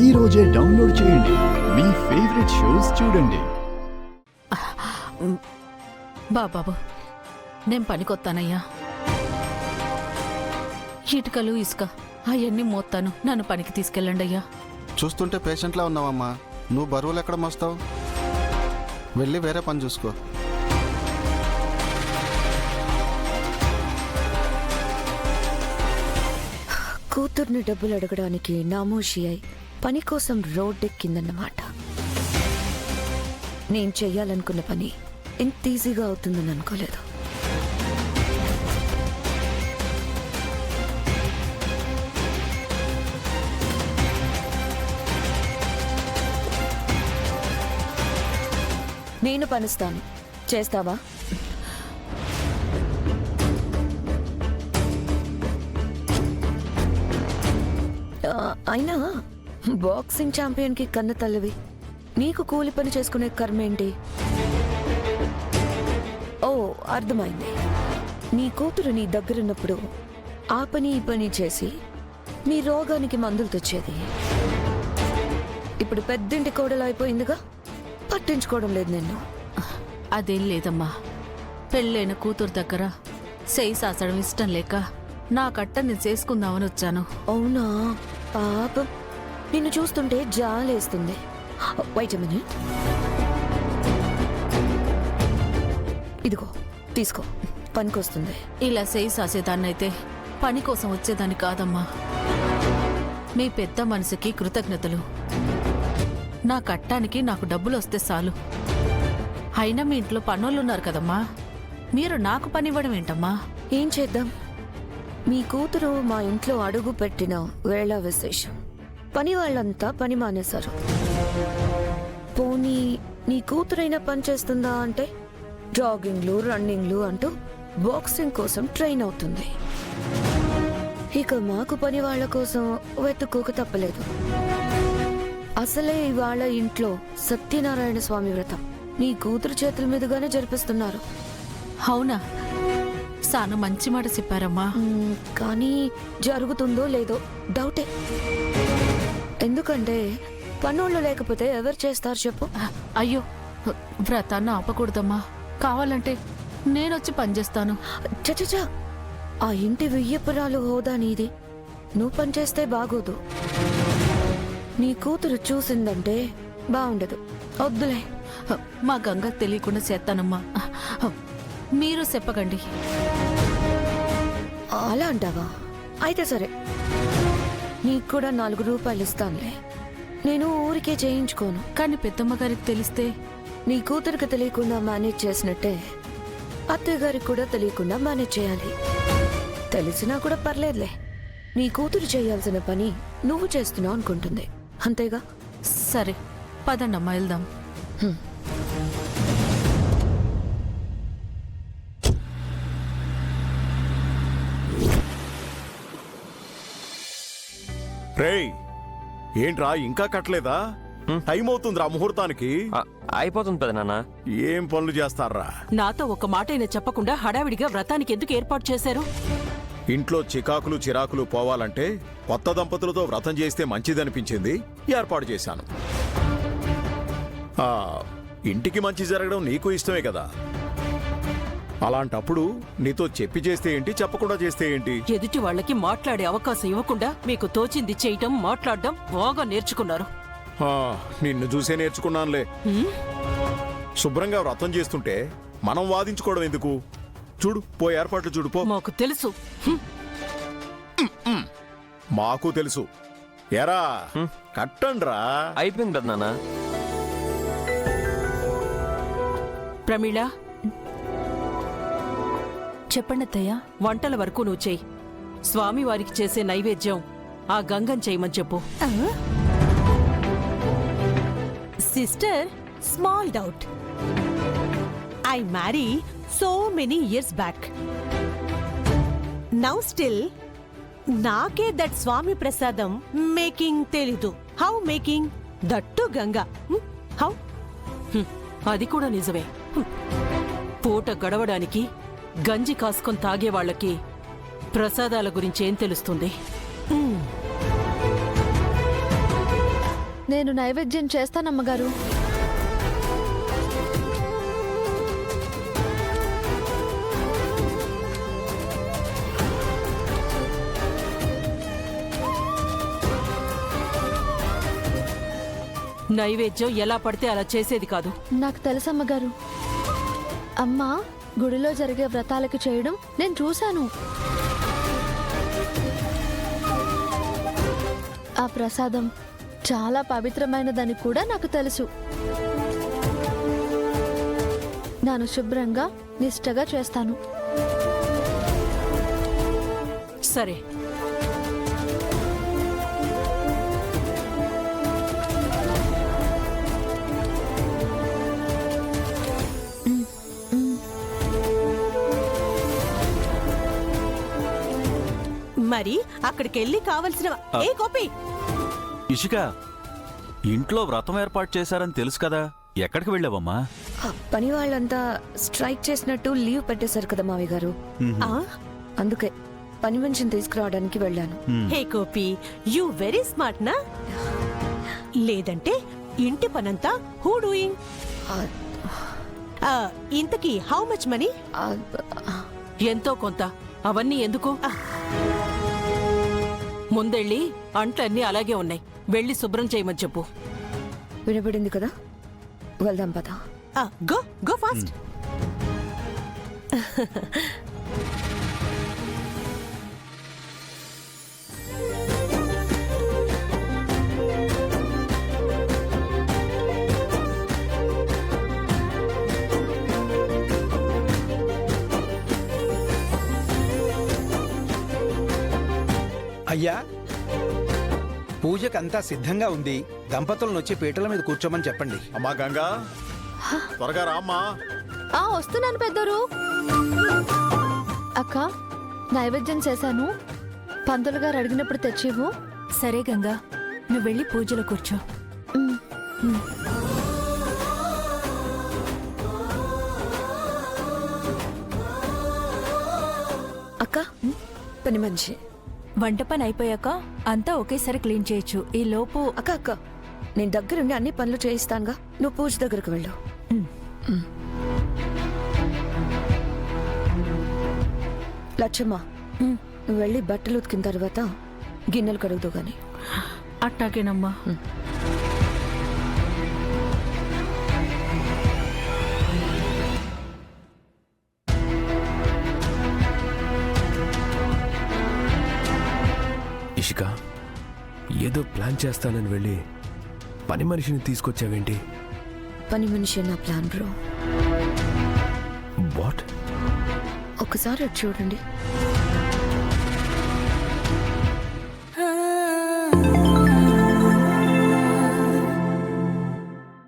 ఈ రోజే డౌన్లోడ్ చేయండి. మీ ఫేవరెట్ షోస్ చూడండి. బాబు నేను పనికొత్తానయ్యా. ఇటుకలు ఇసుక అవన్నీ మోస్తాను, నన్ను పనికి తీసుకెళ్ళండి అయ్యా. చూస్తుంటే పేషెంట్లా ఉన్నావమ్మా. నువ్వు బరువులు ఎక్కడ మోస్తావు? వెళ్ళి వేరే పని చూసుకో. కూతుర్ని డబ్బులు అడగడానికి నామోషి అయి పని కోసం రోడ్డెక్కిందన్నమాట. నేను చెయ్యాలనుకున్న పని ఇంత ఈజీగా అవుతుందని అనుకోలేదు. నేను పనిస్తాను, చేస్తావా? అయినా బాక్సింగ్ ఛాంపియన్కి కన్న తల్లివి, నీకు కూలి పని చేసుకునే కర్మేంటి? ఓ, అర్థమైంది. నీ కూతురు నీ దగ్గరున్నప్పుడు ఆ పని ఈ పని చేసి నీ రోగానికి మందులు తెచ్చేది. ఇప్పుడు పెద్దింటి కోడలు అయిపోయిందిగా, పట్టించుకోవడం లేదు నిన్ను. అదేం లేదమ్మా, పెళ్ళైన కూతురు దగ్గర చేయి సాసడం ఇష్టం లేక నా కట్ట నేను చేసుకుందామని వచ్చాను. అవునా? పాపం, నిన్ను చూస్తుంటే జాలేస్తుంది. Wait a minute. ఇదిగో తీసుకో, పనికొస్తుంది. ఇలా చేయి సాసేదాన్నైతే పని కోసం వచ్చేదాన్ని కాదమ్మా. మీ పెద్ద మనసుకి కృతజ్ఞతలు. నా కట్టానికి నాకు డబ్బులు వస్తే చాలు. అయినా మీ ఇంట్లో పనోళ్ళున్నారు కదమ్మా, మీరు నాకు పనివ్వడం ఏంటమ్మా? ఏం చేద్దాం, మీ కూతురు మా ఇంట్లో అడుగు పెట్టిన వేళ విశేషం. పని వాళ్ళంతా పని మానేశారు. పోనీ నీ కూతురైనా పని చేస్తుందా అంటే జాగింగ్లు రన్నింగ్లు అంటూ బాక్సింగ్ కోసం ట్రైన్ అవుతుంది. ఇక మాకు పని వాళ్ళ కోసం వెతుక్కోక తప్పలేదు. అసలే ఇవాళ ఇంట్లో సత్యనారాయణ స్వామి వ్రతం నీ కూతురు చేతుల మీదుగానే జరిపిస్తున్నారు. అవునా? సాను మంచి మాట చెప్పారమ్మా. కానీ జరుగుతుందో లేదో డౌటే. ఎందుకంటే పనోళ్ళు లేకపోతే ఎవరు చేస్తారు చెప్పు? అయ్యో, వ్రతాన్ని ఆపకూడదమ్మా. కావాలంటే నేనొచ్చి పనిచేస్తాను. చచచా, ఆ ఇంటి వెయ్యపురాలు హోదా నీది. నువ్వు పనిచేస్తే బాగోదు. నీ కూతురు చూసిందంటే బాగుండదు. వద్దులే. మా గంగ తెలియకుండా చేస్తానమ్మా. మీరు చెప్పకండి. అలా అంటావా? అయితే సరే, నీకు కూడా 4 రూపాయలు ఇస్తానులే. నేను ఊరికే చేయించుకోను. కానీ పెద్దమ్మ గారికి తెలిస్తే? నీ కూతురికి తెలియకుండా మేనేజ్ చేసినట్టే అత్తయ్య గారికి కూడా తెలియకుండా మేనేజ్ చేయాలి. తెలిసినా కూడా పర్లేదులే. నీ కూతురు చేయాల్సిన పని నువ్వు చేస్తున్నావు అనుకుంటుంది, అంతేగా? సరే పదండమ్మా, వెళ్దాం. రేయ్, ఏంట్రా ఇంకా కట్టలేదా? టైం అవుతుందిరా ముహూర్తానికి. అయిపోతుంది పెదనాన్న. ఏం పనులు చేస్తారా? నాతో ఒక మాటైనా చెప్పకుండా హడావిడిగా వ్రతానికి ఎందుకు ఏర్పాటు చేశారు? ఇంట్లో చికాకులు చిరాకులు పోవాలంటే కొత్త దంపతులతో వ్రతం చేస్తే మంచిదనిపించింది, ఏర్పాటు చేశాను. ఇంటికి మంచి జరగడం నీకు ఇష్టమే కదా. అలాంటప్పుడు నీతో చెప్పి చేస్తే ఏంటి, చెప్పకుండా చేస్తే ఏంటి? ఎదుటి వాళ్ళకి మాట్లాడే అవకాశం ఇవ్వకుండా మీకు తోచింది చేయటం, మాట్లాడడం బాగా నేర్చుకున్నారు. నిన్ను చూసే నేర్చుకున్నానులే. శుభ్రంగా వ్రతం చేస్తుంటే మనం వాదించుకోవడం ఎందుకు? చూడు, పో ఏర్పాట్లు చూడు పో. మాకు తెలుసు. మాకు తెలుసు. ఎరా కట్టండ్రా. అయిపోయింది పెదనాన్న. ప్రమీళ, చెప్పండి అత్తయ్య. వంటల వరకు నువ్వు చెయ్యి. స్వామివారికి చేసే నైవేద్యం ఆ గంగం చేయమని చెప్పు. Sister, small doubt. I marry so many years back. Now still, నాకే దట్ స్వామి ప్రసాదం మేకింగ్ తెలీదు. How making that to Ganga? How? అది కూడా నిజమే. పూట గడవడానికి గంజి కాసుకొని తాగేవాళ్లకి ప్రసాదాల గురించి ఏం తెలుస్తుంది? నేను నైవేద్యం చేస్తానమ్మగారు. నైవేద్యం ఎలా పడితే అలా చేసేది కాదు. నాకు తెలుసమ్మగారు. అమ్మ గుడిలో జరిగే వ్రతాలకి చేయడం నేను చూశాను. ఆ ప్రసాదం చాలా పవిత్రమైనదని కూడా నాకు తెలుసు. నేను శుభ్రంగా నిష్టగా చేస్తాను. సరే, మరి అక్కడికెళ్ళి కావలసిన ఏ గోపి, ఇషిక, ఇంట్లో వ్రతం ఏర్పాటు చేశారని తెలుసు కదా, ఎక్కడికి వెళ్ళావమ్మా? ఆ పని వాళ్ళంతా స్ట్రైక్ చేసినట్టు లీవ్ పెట్టేశారు కదా మావి గారు. ఆ? అందుకే పని మనిషిని తీసుకురావడానికి వెళ్ళాను. హే గోపి, యు వెరీ స్మార్ట్ నా? లేదంటే ఇంటి పనంతా హూ డూయింగ్? ఆ, ఇంతకీ హౌ మచ్ మనీ? ఆ, ఎంతో కొంత. అవన్నీ ఎందుకు? ముందెళ్ళి అంట్లన్నీ అలాగే ఉన్నాయి, వెళ్ళి శుభ్రం చేయమని చెప్పు. వినపడింది కదా, వెళ్దాం పద. Go go fast. అయ్యా, పూజకంతా సిద్ధంగా ఉంది. దంపతులను వచ్చి పీటల మీద కూర్చోమని చెప్పండి. అమ్మా గంగా, త్వరగా రామ్మా. వస్తున్నాను పెద్దరు. అక్క, నైవేద్యం చేశాను. పంతులు గారు అడిగినప్పుడు తెచ్చివు. సరే గంగా, నువ్వు వెళ్ళి పూజలో కూర్చో. అక్క, పని మనిషి. వంట పని అయిపోయాక అంతా ఒకేసారి క్లీన్ చేయొచ్చు. ఈ లోపు అక్క అక్క, నేను దగ్గరుండి అన్ని పనులు చేయిస్తానుగా, నువ్వు పూజ దగ్గరకు వెళ్ళు. లచ్చమ్మ, నువ్వు వెళ్ళి బట్టలు ఉతికిన తర్వాత గిన్నెలు కడుగుదు గాని. అట్టాకేనమ్మా. ఇషిక, ఏదో ప్లాన్ చేస్తానని వెళ్ళి పని మనిషిని తీసుకొచ్చావేంటి? పని మనిషి నా ప్లాన్ బ్రో. వాట్? ఒకసారి వచ్చి చూడండి.